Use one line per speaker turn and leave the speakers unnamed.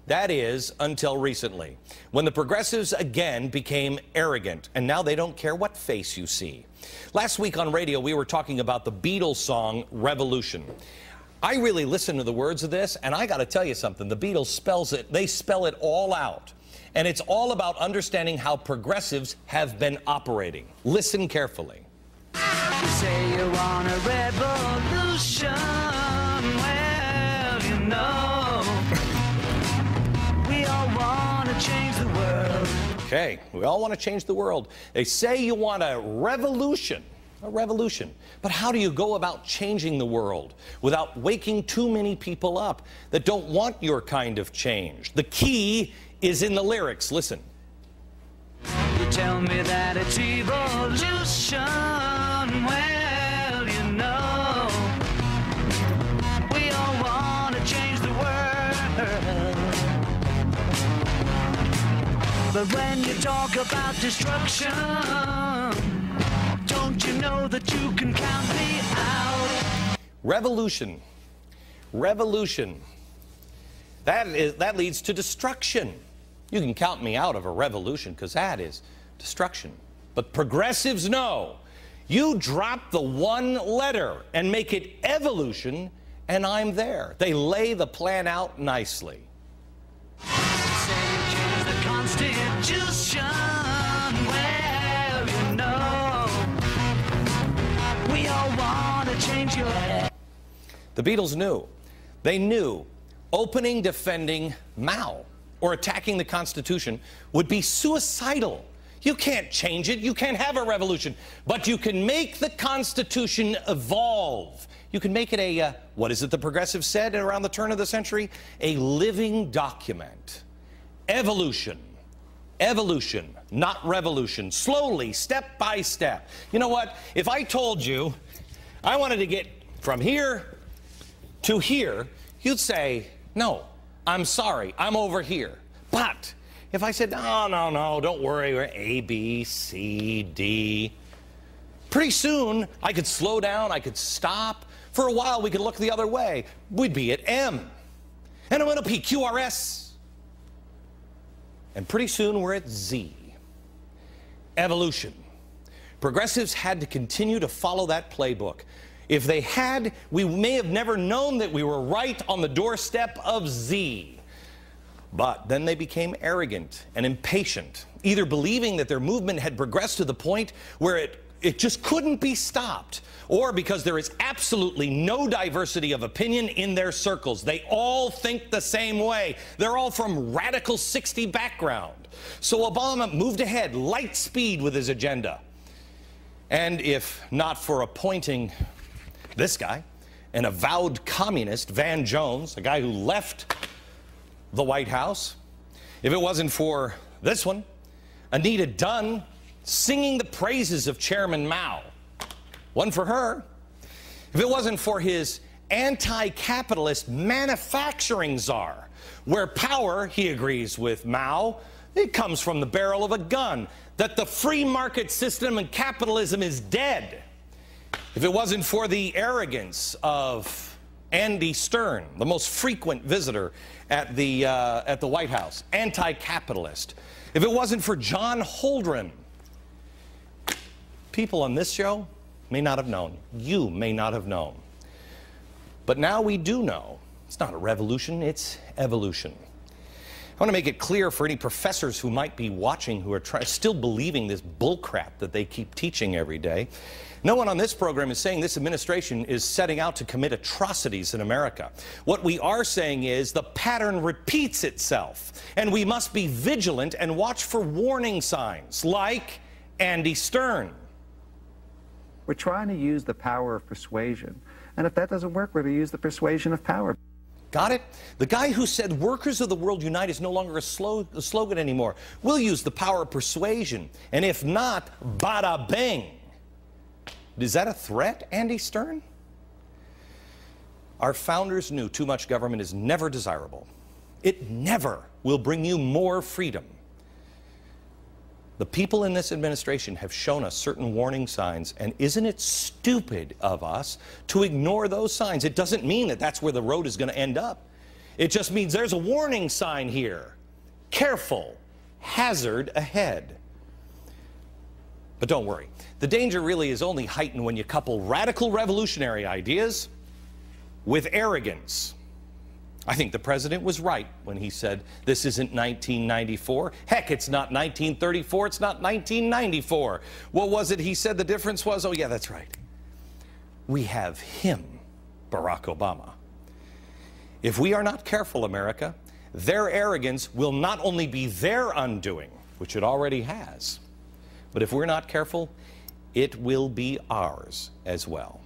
That is, until recently, when the progressives again became arrogant, and now they don't care what face you see. Last week on radio, we were talking about the Beatles song, Revolution. I really listened to the words of this, and I got to tell you something. The Beatles they spell it all out. And it's all about understanding how progressives have been operating. Listen carefully.
You say you want a revolution, well, you know, we all want to change the world.
Okay, we all want to change the world. They say you want a revolution. A revolution. But how do you go about changing the world without waking too many people up that don't want your kind of change? The key is in the lyrics. Listen.
You tell me that it's evolution, well, you know, we all want to change the world. But when you talk about destruction, don't you know that you can count me out?
Revolution. Revolution. That leads to destruction. You can count me out of a revolution because that is destruction. But progressives know. You drop the one letter and make it evolution, and I'm there. They lay the plan out nicely.
Say you change the Constitution, well, you know, we all want to change your head.
The Beatles knew. They knew opening defending Mao or attacking the Constitution would be suicidal. You can't change it. You can't have a revolution. But you can make the Constitution evolve. You can make it a, what is it the progressives said around the turn of the century? A living document. Evolution. Evolution, not revolution. Slowly, step by step. You know what? If I told you I wanted to get from here to here, you'd say, no, I'm sorry, I'm over here. But if I said, no, don't worry, we're A, B, C, D, pretty soon I could slow down, I could stop. For a while we could look the other way. We'd be at M. And I'm going to P, Q, R, S. And pretty soon we're at Z. Evolution. Progressives had to continue to follow that playbook. If they had, we may have never known that we were right on the doorstep of Z. But then they became arrogant and impatient, either believing that their movement had progressed to the point where it just couldn't be stopped, or because there is absolutely no diversity of opinion in their circles. They all think the same way. They're all from radical 60 background. So Obama moved ahead, light speed with his agenda. And if not for appointing this guy, an avowed communist, Van Jones, a guy who left the White House, if it wasn't for this one, Anita Dunn, singing the praises of Chairman Mao, one for her. If it wasn't for his anti-capitalist manufacturing czar, where power, he agrees with Mao, it comes from the barrel of a gun, that the free market system and capitalism is dead. If it wasn't for the arrogance of Andy Stern, the most frequent visitor at the White House, anti-capitalist. If it wasn't for John Holdren, people on this show may not have known. You may not have known. But now we do know. It's not a revolution, it's evolution. I want to make it clear for any professors who might be watching who are still believing this bullcrap that they keep teaching every day. No one on this program is saying this administration is setting out to commit atrocities in America. What we are saying is the pattern repeats itself, and we must be vigilant and watch for warning signs, like Andy Stern.
We're trying to use the power of persuasion, and if that doesn't work, we're going to use the persuasion of power.
Got it? The guy who said workers of the world unite is no longer a slogan anymore. We'll use the power of persuasion, and if not, bada bing. Is that a threat, Andy Stern? Our founders knew too much government is never desirable. It never will bring you more freedom. The people in this administration have shown us certain warning signs, and isn't it stupid of us to ignore those signs? It doesn't mean that that's where the road is going to end up. It just means there's a warning sign here. Careful, hazard ahead. But don't worry, the danger really is only heightened when you couple radical revolutionary ideas with arrogance. I think the president was right when he said this isn't 1994. Heck, it's not 1934, it's not 1994. What was it he said the difference was? Oh yeah, that's right. We have him, Barack Obama. If we are not careful, America, their arrogance will not only be their undoing, which it already has, but if we're not careful, it will be ours as well.